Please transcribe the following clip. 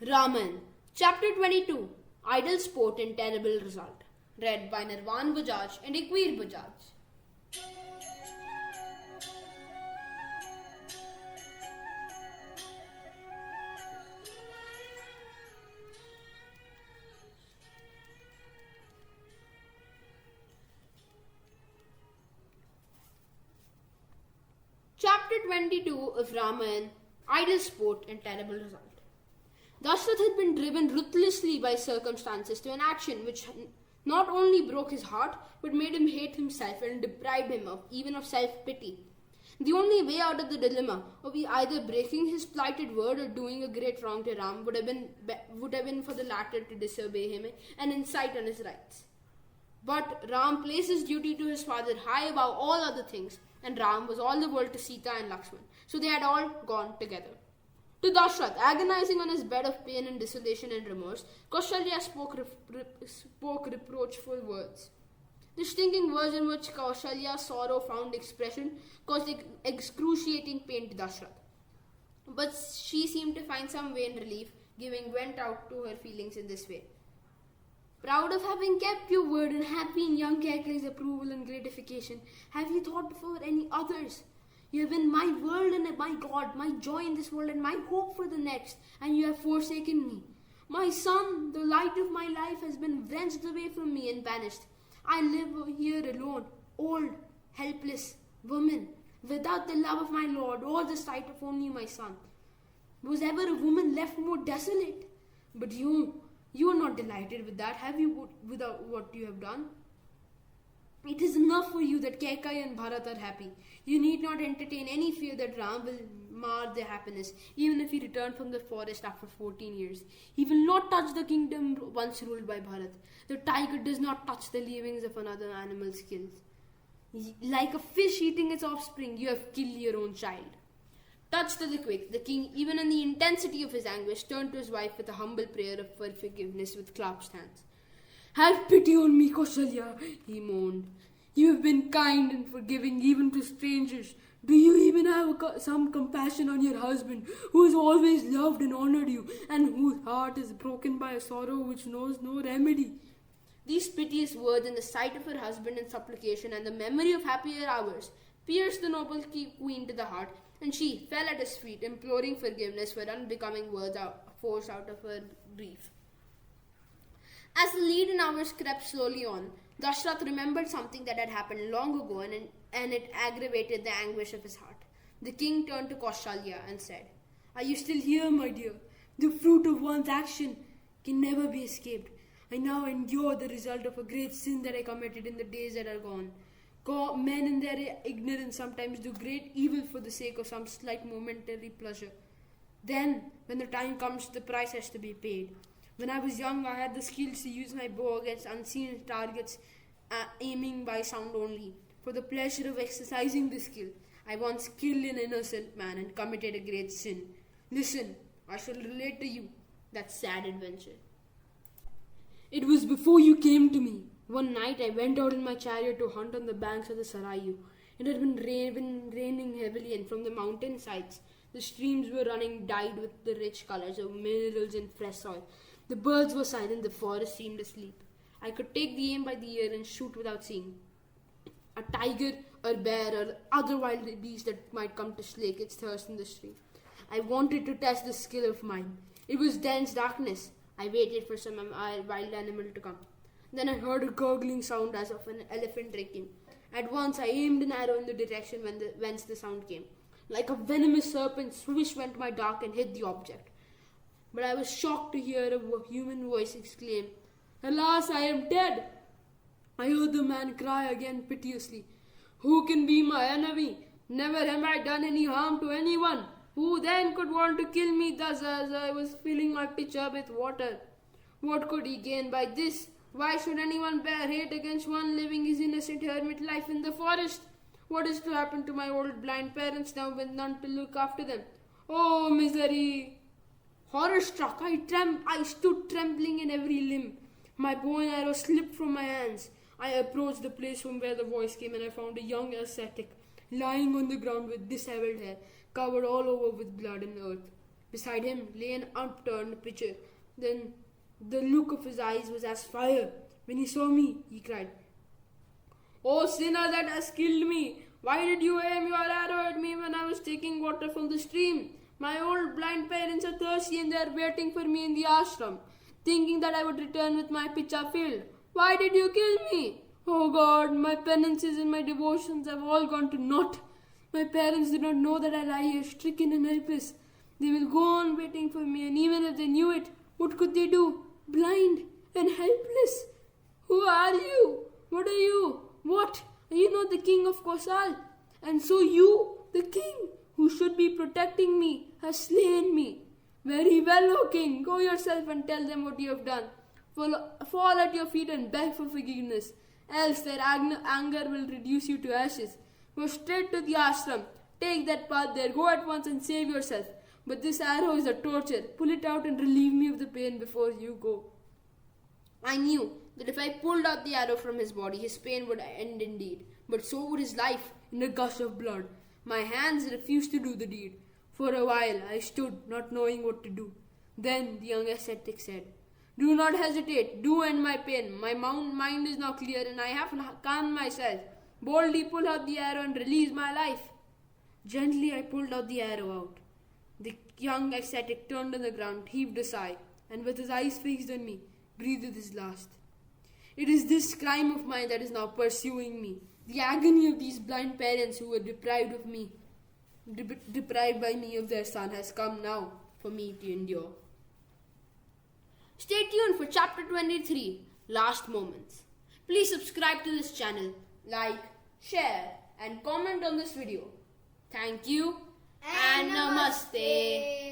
Raman, Chapter 22, Idle Sport and Terrible Result. Read by Nirvan Bajaj and Ikveer Bajaj. Chapter 22 of Ramayana, Idle Sport and Terrible Result. Dashrath had been driven ruthlessly by circumstances to an action which not only broke his heart but made him hate himself and deprived him even of self-pity. The only way out of the dilemma of either breaking his plighted word or doing a great wrong to Ram would have been for the latter to disobey him and incite on his rights. But Ram placed his duty to his father high above all other things, and Ram was all the world to Sita and Lakshman, so they had all gone together. To Dashrath, agonizing on his bed of pain and desolation and remorse, Kaushalya spoke reproachful words. The stinging words in which Kaushalya's sorrow found expression caused excruciating pain to Dashrath. But she seemed to find some vain relief, giving vent out to her feelings in this way. Proud of having kept your word and happy in young Kaikeyi's approval and gratification, have you thought for any others? You have been my world and my God, my joy in this world and my hope for the next, and you have forsaken me. My son, the light of my life, has been wrenched away from me and banished. I live here alone, old, helpless, woman, without the love of my Lord or the sight of only my son. Was ever a woman left more desolate? But you are not delighted with that, have you, with what you have done? It is enough for you that Kaikeyi and Bharat are happy. You need not entertain any fear that Ram will mar their happiness, even if he return from the forest after 14 years. He will not touch the kingdom once ruled by Bharat. The tiger does not touch the leavings of another animal's kills. Like a fish eating its offspring, you have killed your own child. Touched to the quick, the king, even in the intensity of his anguish, turned to his wife with a humble prayer for forgiveness with clasped hands. Have pity on me, Kaushalya, he moaned. You have been kind and forgiving even to strangers. Do you even have some compassion on your husband, who has always loved and honored you, and whose heart is broken by a sorrow which knows no remedy? These piteous words in the sight of her husband in supplication and the memory of happier hours pierced the noble queen to the heart, and she fell at his feet, imploring forgiveness for unbecoming words forced out of her grief. As the leaden hours crept slowly on, Dashrath remembered something that had happened long ago, and it aggravated the anguish of his heart. The king turned to Kaushalya and said, Are you still here, my dear? The fruit of one's action can never be escaped. I now endure the result of a great sin that I committed in the days that are gone. Men in their ignorance sometimes do great evil for the sake of some slight momentary pleasure. Then, when the time comes, the price has to be paid. When I was young, I had the skills to use my bow against unseen targets, aiming by sound only. For the pleasure of exercising this skill, I once killed an innocent man and committed a great sin. Listen, I shall relate to you that sad adventure. It was before you came to me. One night I went out in my chariot to hunt on the banks of the Sarayu. It had been raining heavily, and from the mountain sides, the streams were running dyed with the rich colors of minerals and fresh soil. The birds were silent, the forest seemed asleep. I could take the aim by the ear and shoot without seeing a tiger or bear or other wild beast that might come to slake its thirst in the stream. I wanted to test the skill of mine. It was dense darkness. I waited for some wild animal to come. Then I heard a gurgling sound as of an elephant drinking. At once I aimed an arrow in the direction whence the sound came. Like a venomous serpent, swish went my dart and hit the object. But I was shocked to hear a human voice exclaim, Alas, I am dead! I heard the man cry again piteously, Who can be my enemy? Never have I done any harm to anyone. Who then could want to kill me thus as I was filling my pitcher with water? What could he gain by this? Why should anyone bear hate against one living his innocent hermit life in the forest? What is to happen to my old blind parents now with none to look after them? Oh, misery! Horror-struck, I stood trembling in every limb. My bow and arrow slipped from my hands. I approached the place from where the voice came, and I found a young ascetic lying on the ground with disheveled hair, covered all over with blood and earth. Beside him lay an upturned pitcher. Then the look of his eyes was as fire. When he saw me, he cried, "O sinner that has killed me! Why did you aim your arrow at me when I was taking water from the stream? My old blind parents are thirsty and they are waiting for me in the ashram, thinking that I would return with my pitcher filled. Why did you kill me? Oh God, my penances and my devotions have all gone to naught. My parents do not know that I lie here stricken and helpless. They will go on waiting for me, and even if they knew it, what could they do? Blind and helpless. Who are you? What are you? What? Are you not the king of Kosal? And so you, the king, who should be protecting me, has slain me. Very well, O king, go yourself and tell them what you have done. Fall at your feet and beg for forgiveness, else their anger will reduce you to ashes. Go straight to the ashram. Take that path there. Go at once and save yourself. But this arrow is a torture. Pull it out and relieve me of the pain before you go." I knew that if I pulled out the arrow from his body, his pain would end indeed, but so would his life in a gush of blood. My hands refused to do the deed. For a while I stood, not knowing what to do. Then the young ascetic said, "Do not hesitate. Do end my pain. My mind is now clear and I have calmed myself. Boldly pull out the arrow and release my life." Gently I pulled out the arrow out. The young ascetic turned on the ground, heaved a sigh, and with his eyes fixed on me, breathed his last. It is this crime of mine that is now pursuing me. The agony of these blind parents who were deprived by me of their son has come now for me to endure. Stay tuned for chapter 23, Last Moments. Please subscribe to this channel, like, share, and comment on this video. Thank you and Namaste.